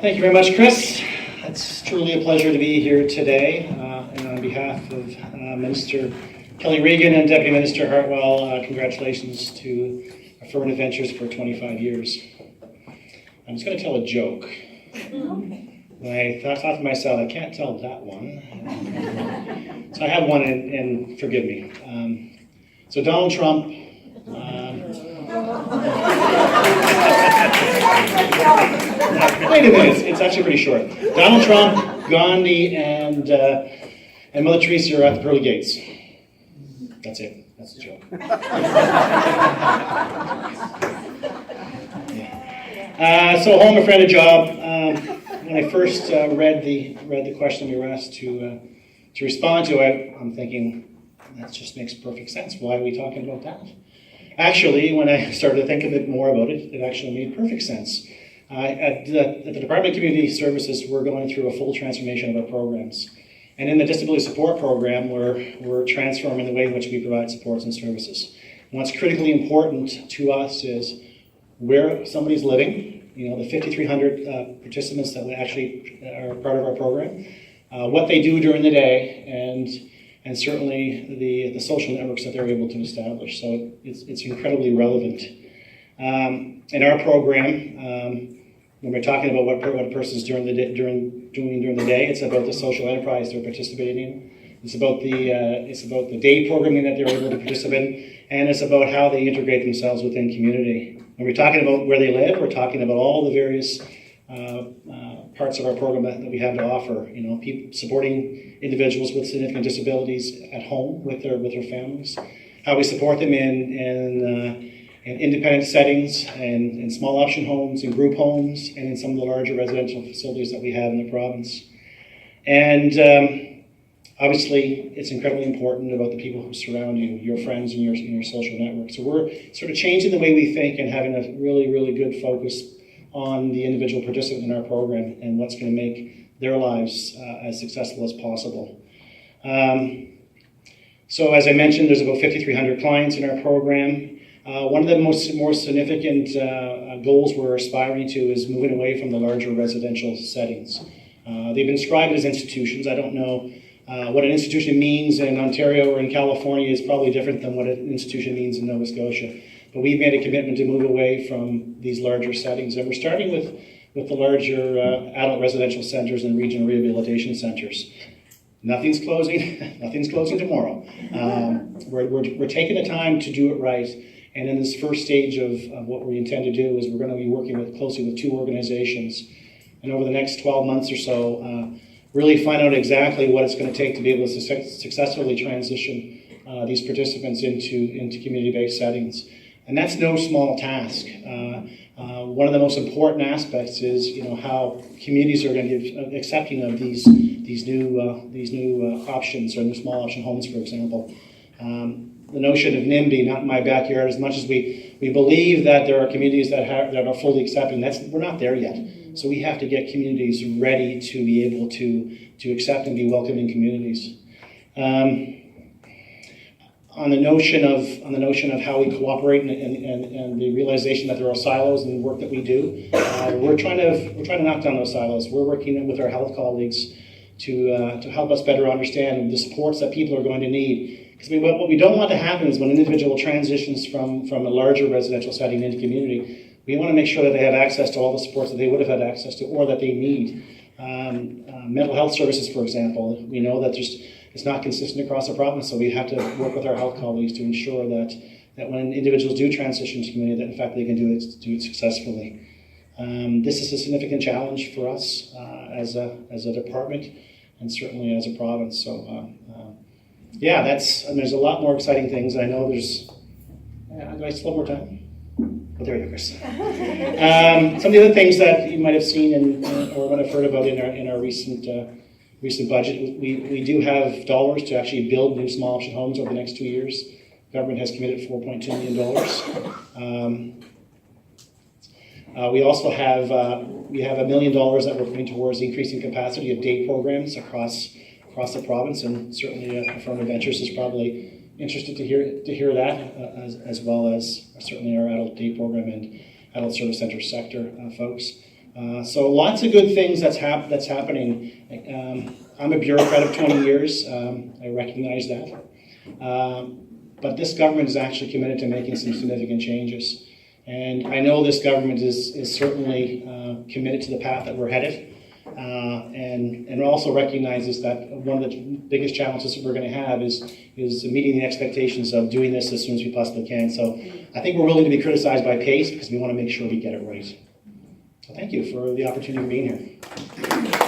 Thank you very much, Chris. It's truly a pleasure to be here today. And on behalf of Minister Kelly Regan and Deputy Minister Hartwell, congratulations to Affirmative Ventures for 25 years. I'm just going to tell a joke. And I thought to myself, I can't tell that one. So I have one, and forgive me. So Donald Trump. Wait a minute, it's actually pretty short. Donald Trump, Gandhi, and Mother Teresa are at the pearly gates. That's it. That's a joke. So home, a friend, a job. When I first read the question we were asked to respond to, I'm thinking that just makes perfect sense. Why are we talking about that? Actually, when I started to think a bit more about it, it actually made perfect sense. At the Department of Community Services, we're going through a full transformation of our programs. And in the Disability Support Program, we're transforming the way in which we provide supports and services. And what's critically important to us is where somebody's living, the 5,300 participants that actually are part of our program, what they do during the day, and certainly the social networks that they're able to establish. So it's incredibly relevant. In our program, when we're talking about what a person's doing during the day, it's about the social enterprise they're participating in. It's about the day programming that they're able to participate in, and it's about how they integrate themselves within community. When we're talking about where they live, we're talking about all the various parts of our program that we have to offer. People supporting individuals with significant disabilities at home with their families. How we support them in independent settings and in small option homes and group homes and in some of the larger residential facilities that we have in the province. And obviously, it's incredibly important about the people who surround you, your friends and your social network. So we're sort of changing the way we think and having a really, really good focus on the individual participant in our program and what's going to make their lives as successful as possible. So as I mentioned, there's about 5,300 clients in our program. One of the more significant goals we're aspiring to is moving away from the larger residential settings. They've been described as institutions. I don't know what an institution means in Ontario or in California is probably different than what an institution means in Nova Scotia. But we've made a commitment to move away from these larger settings. And we're starting with the larger adult residential centers and regional rehabilitation centers. Nothing's closing. Nothing's closing tomorrow. We're taking the time to do it right. And in this first stage of what we intend to do is we're going to be working closely with two organizations. And over the next 12 months or so, really find out exactly what it's going to take to be able to successfully transition these participants into community-based settings. And that's no small task. One of the most important aspects is, how communities are going to be accepting of these new options, or new small option homes, for example. The notion of NIMBY, not in my backyard, as much as we believe that there are communities that are fully accepting, we're not there yet. So we have to get communities ready to be able to accept and be welcoming communities. On the notion of how we cooperate and the realization that there are silos in the work that we do, we're trying to knock down those silos. We're working with our health colleagues to help us better understand the supports that people are going to need. Because what we don't want to happen is when an individual transitions from a larger residential setting into community, we want to make sure that they have access to all the supports that they would have had access to or that they need. Mental health services, for example, we know that it's not consistent across the province, so we have to work with our health colleagues to ensure that when individuals do transition to community, that in fact they can do it successfully. This is a significant challenge for us as a department and certainly as a province. So there's a lot more exciting things. I know there's. Do I still have more time? Oh, there you go, Chris. Some of the other things that you might have seen or might have heard about in our recent budget, we do have dollars to actually build new small option homes over the next 2 years. The government has committed $4.2 million. We also have $1 million that we're putting towards increasing capacity of day programs across the province, and certainly Affirmative Ventures is probably interested to hear that, as well as certainly our adult day program and adult service center sector folks. So lots of good things that's happening. I'm a bureaucrat of 20 years. I recognize that. But this government is actually committed to making some significant changes. And I know this government is certainly committed to the path that we're headed. And also recognizes that one of the biggest challenges that we're going to have is meeting the expectations of doing this as soon as we possibly can. So I think we're willing to be criticized by pace because we want to make sure we get it right. So thank you for the opportunity of being here.